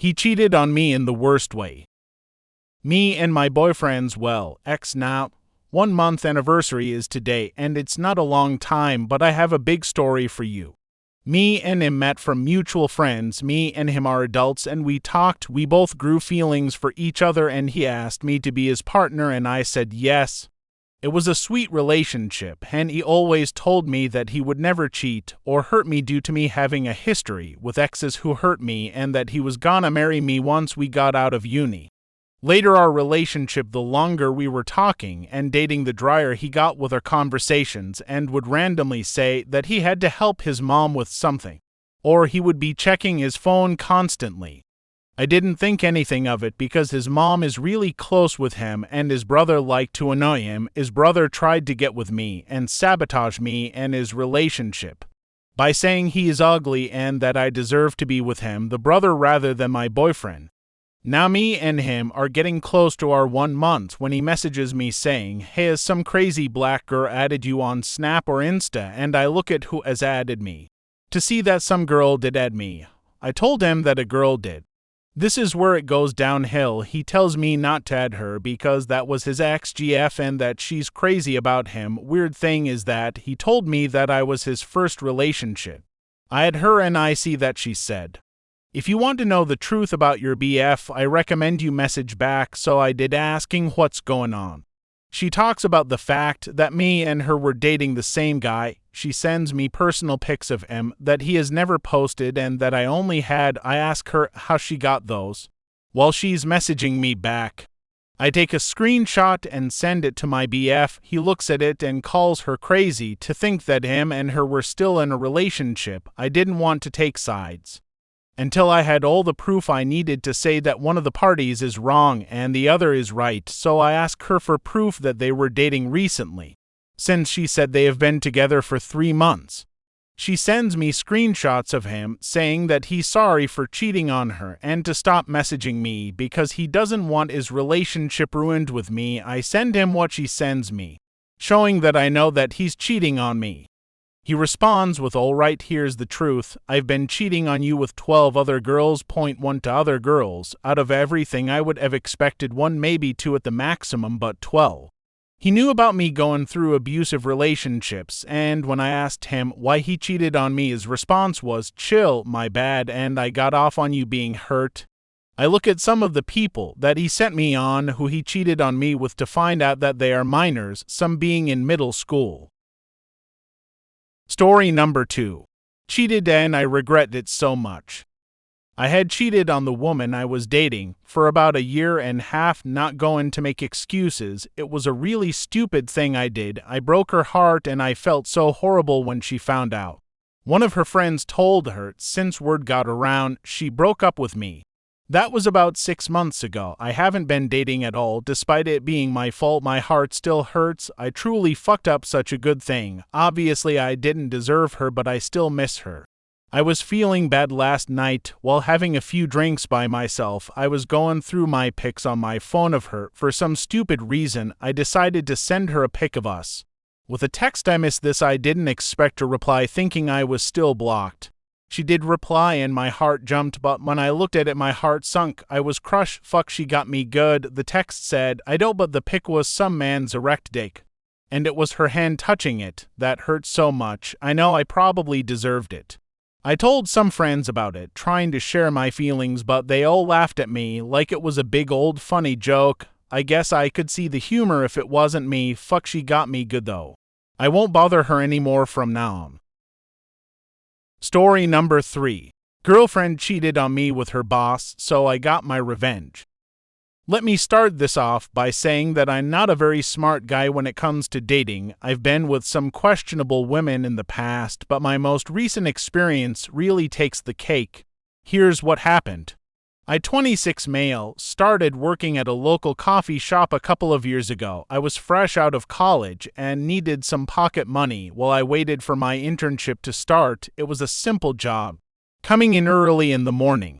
He cheated on me in the worst way. Me and my boyfriend's, ex now, 1 month anniversary is today, and it's not a long time, but I have a big story for you. Me and him met from mutual friends. Me and him are adults, and we talked. We both grew feelings for each other, and he asked me to be his partner, and I said yes. It was a sweet relationship, and he always told me that he would never cheat or hurt me due to me having a history with exes who hurt me, and that he was gonna marry me once we got out of uni. Later our relationship, the longer we were talking and dating, the drier he got with our conversations, and would randomly say that he had to help his mom with something, or he would be checking his phone constantly. I didn't think anything of it because his mom is really close with him and his brother liked to annoy him. His brother tried to get with me and sabotage me and his relationship by saying he is ugly and that I deserve to be with him, the brother, rather than my boyfriend. Now me and him are getting close to our 1 month when he messages me saying, "Hey, has some crazy black girl added you on Snap or Insta?" And I look at who has added me to see that some girl did add me. I told him that a girl did. This is where it goes downhill. He tells me not to add her because that was his ex-GF and that she's crazy about him. Weird thing is that he told me that I was his first relationship. I had her and I see that she said, "If you want to know the truth about your BF, I recommend you message back," so I did, asking what's going on. She talks about the fact that me and her were dating the same guy. She sends me personal pics of him that he has never posted and that I only had. I ask her how she got those while she's messaging me back. I take a screenshot and send it to my BF. He looks at it and calls her crazy to think that him and her were still in a relationship. I didn't want to take sides until I had all the proof I needed to say that one of the parties is wrong and the other is right, so I asked her for proof that they were dating recently, since she said they have been together for 3 months. She sends me screenshots of him saying that he's sorry for cheating on her and to stop messaging me because he doesn't want his relationship ruined with me. I send him what she sends me, showing that I know that he's cheating on me. He responds with, "All right, here's the truth. I've been cheating on you with 12 other girls. Point 1 to other girls. Out of everything, I would have expected 1, maybe 2 at the maximum, but 12. He knew about me going through abusive relationships, and when I asked him why he cheated on me, his response was, "Chill, my bad, and I got off on you being hurt." I look at some of the people that he sent me on who he cheated on me with to find out that they are minors, some being in middle school. Story number 2. Cheated and I regret it so much. I had cheated on the woman I was dating for about 1.5 years, not going to make excuses. It was a really stupid thing I did. I broke her heart and I felt so horrible when she found out. One of her friends told her, since word got around, she broke up with me. That was about 6 months ago. I haven't been dating at all, despite it being my fault. My heart still hurts. I truly fucked up such a good thing. Obviously I didn't deserve her, but I still miss her. I was feeling bad last night while having a few drinks by myself. I was going through my pics on my phone of her. For some stupid reason, I decided to send her a pic of us with a text. I missed this. I didn't expect to reply, thinking I was still blocked. She did reply and my heart jumped, but when I looked at it my heart sunk. I was crushed. Fuck, she got me good. The text said, "I don't," but the pic was some man's erect dick, and it was her hand touching it. That hurt so much. I know I probably deserved it. I told some friends about it, trying to share my feelings, but they all laughed at me like it was a big old funny joke. I guess I could see the humor if it wasn't me. Fuck, she got me good though. I won't bother her anymore from now on. Story number 3. Girlfriend cheated on me with her boss, so I got my revenge. Let me start this off by saying that I'm not a very smart guy when it comes to dating. I've been with some questionable women in the past, but my most recent experience really takes the cake. Here's what happened. I, 26 male, started working at a local coffee shop a couple of years ago. I was fresh out of college and needed some pocket money while I waited for my internship to start. It was a simple job, coming in early in the morning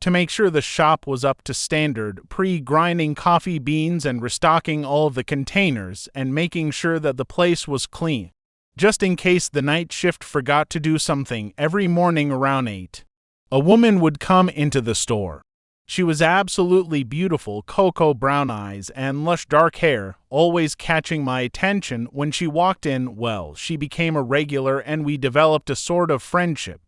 to make sure the shop was up to standard, pre-grinding coffee beans and restocking all of the containers, and making sure that the place was clean, just in case the night shift forgot to do something. Every morning around 8, a woman would come into the store. She was absolutely beautiful, cocoa brown eyes and lush dark hair, always catching my attention. When she walked in, well, she became a regular and we developed a sort of friendship.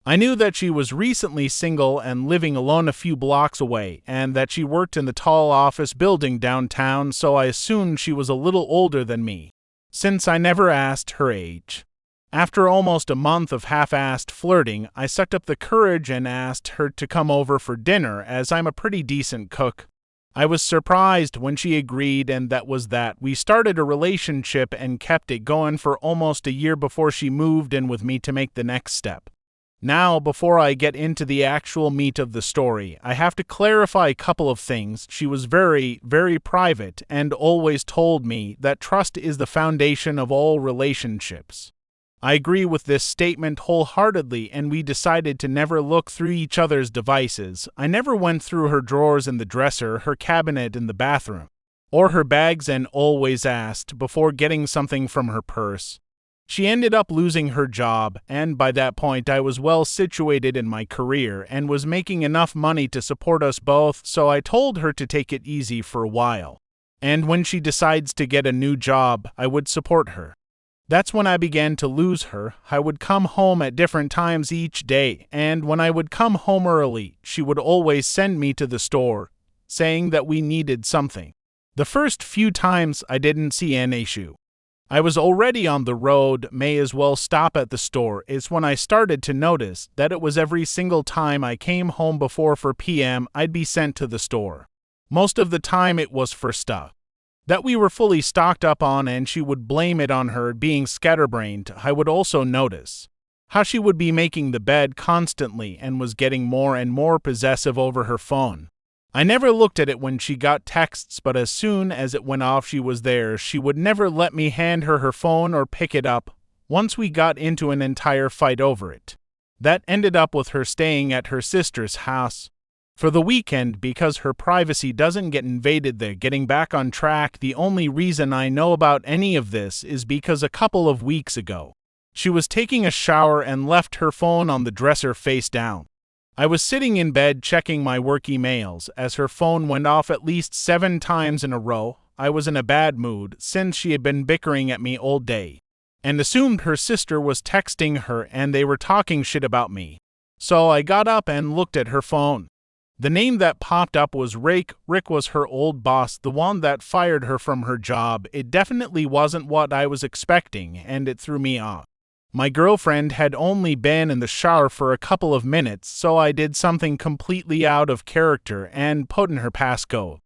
I knew that she was recently single and living alone a few blocks away, and that she worked in the tall office building downtown, so I assumed she was a little older than me, since I never asked her age. After almost a month of half-assed flirting, I sucked up the courage and asked her to come over for dinner, as I'm a pretty decent cook. I was surprised when she agreed, and that was that. We started a relationship and kept it going for almost a year before she moved in with me to make the next step. Now, before I get into the actual meat of the story, I have to clarify a couple of things. She was very, very private and always told me that trust is the foundation of all relationships. I agree with this statement wholeheartedly, and we decided to never look through each other's devices. I never went through her drawers in the dresser, her cabinet in the bathroom, or her bags, and always asked before getting something from her purse. She ended up losing her job, and by that point I was well situated in my career and was making enough money to support us both, so I told her to take it easy for a while. And when she decides to get a new job, I would support her. That's when I began to lose her. I would come home at different times each day, and when I would come home early, she would always send me to the store, saying that we needed something. The first few times I didn't see an issue. I was already on the road, may as well stop at the store. It's when I started to notice that it was every single time I came home before 4 p.m. I'd be sent to the store. Most of the time it was for stuff that we were fully stocked up on, and she would blame it on her being scatterbrained. I would also notice how she would be making the bed constantly and was getting more and more possessive over her phone. I never looked at it when she got texts, but as soon as it went off she was there. She would never let me hand her her phone or pick it up. Once we got into an entire fight over it. That ended up with her staying at her sister's house for the weekend because her privacy doesn't get invaded there. Getting back on track, the only reason I know about any of this is because a couple of weeks ago, she was taking a shower and left her phone on the dresser face down. I was sitting in bed checking my work emails as her phone went off at least 7 times in a row. I was in a bad mood since she had been bickering at me all day and assumed her sister was texting her and they were talking shit about me. So I got up and looked at her phone. The name that popped up was Rick. Rick was her old boss, the one that fired her from her job. It definitely wasn't what I was expecting, and it threw me off. My girlfriend had only been in the shower for a couple of minutes, so I did something completely out of character and put in her passcode.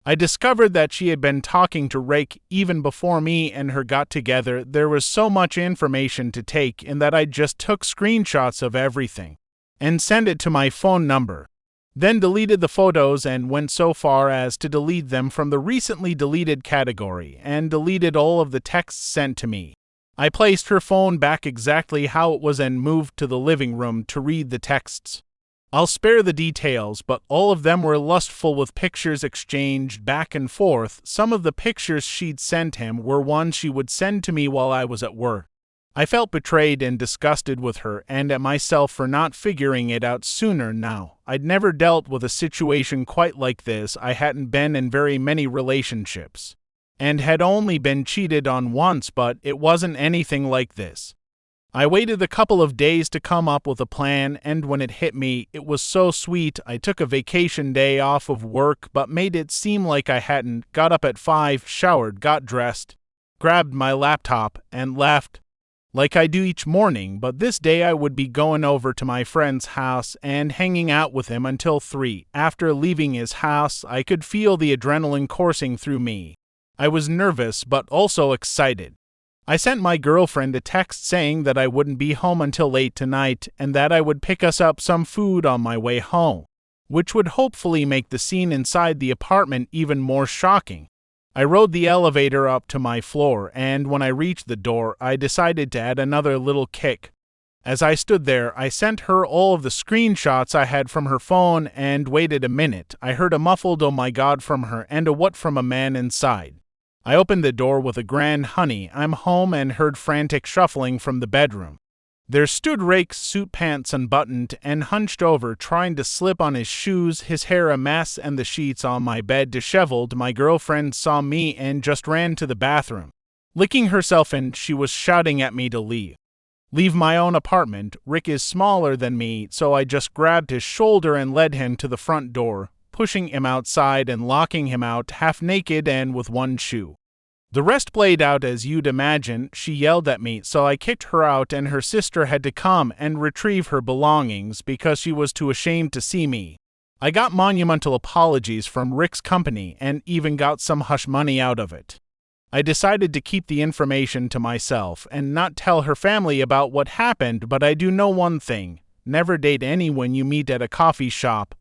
I discovered that she had been talking to Rick even before me and her got together. There was so much information to take in that I just took screenshots of everything and sent it to my phone number. Then deleted the photos and went so far as to delete them from the recently deleted category and deleted all of the texts sent to me. I placed her phone back exactly how it was and moved to the living room to read the texts. I'll spare the details, but all of them were lustful with pictures exchanged back and forth. Some of the pictures she'd sent him were ones she would send to me while I was at work. I felt betrayed and disgusted with her and at myself for not figuring it out sooner. Now, I'd never dealt with a situation quite like this. I hadn't been in very many relationships and had only been cheated on once, but it wasn't anything like this. I waited a couple of days to come up with a plan, and when it hit me, it was so sweet. I took a vacation day off of work but made it seem like I hadn't. Got up at 5, showered, got dressed, grabbed my laptop, and left. Like I do each morning, but this day I would be going over to my friend's house and hanging out with him until 3. After leaving his house, I could feel the adrenaline coursing through me. I was nervous, but also excited. I sent my girlfriend a text saying that I wouldn't be home until late tonight and that I would pick us up some food on my way home, which would hopefully make the scene inside the apartment even more shocking. I rode the elevator up to my floor, and when I reached the door, I decided to add another little kick. As I stood there, I sent her all of the screenshots I had from her phone and waited a minute. I heard a muffled "oh my god" from her and a "what" from a man inside. I opened the door with a grand "honey, I'm home," and heard frantic shuffling from the bedroom. There stood Rick's suit pants unbuttoned and hunched over, trying to slip on his shoes, his hair a mess and the sheets on my bed disheveled. My girlfriend saw me and just ran to the bathroom. Licking herself, and she was shouting at me to leave. Leave my own apartment. Rick is smaller than me, so I just grabbed his shoulder and led him to the front door, pushing him outside and locking him out, half naked and with one shoe. The rest played out as you'd imagine. She yelled at me, so I kicked her out, and her sister had to come and retrieve her belongings because she was too ashamed to see me. I got monumental apologies from Rick's company and even got some hush money out of it. I decided to keep the information to myself and not tell her family about what happened, but I do know one thing: never date anyone you meet at a coffee shop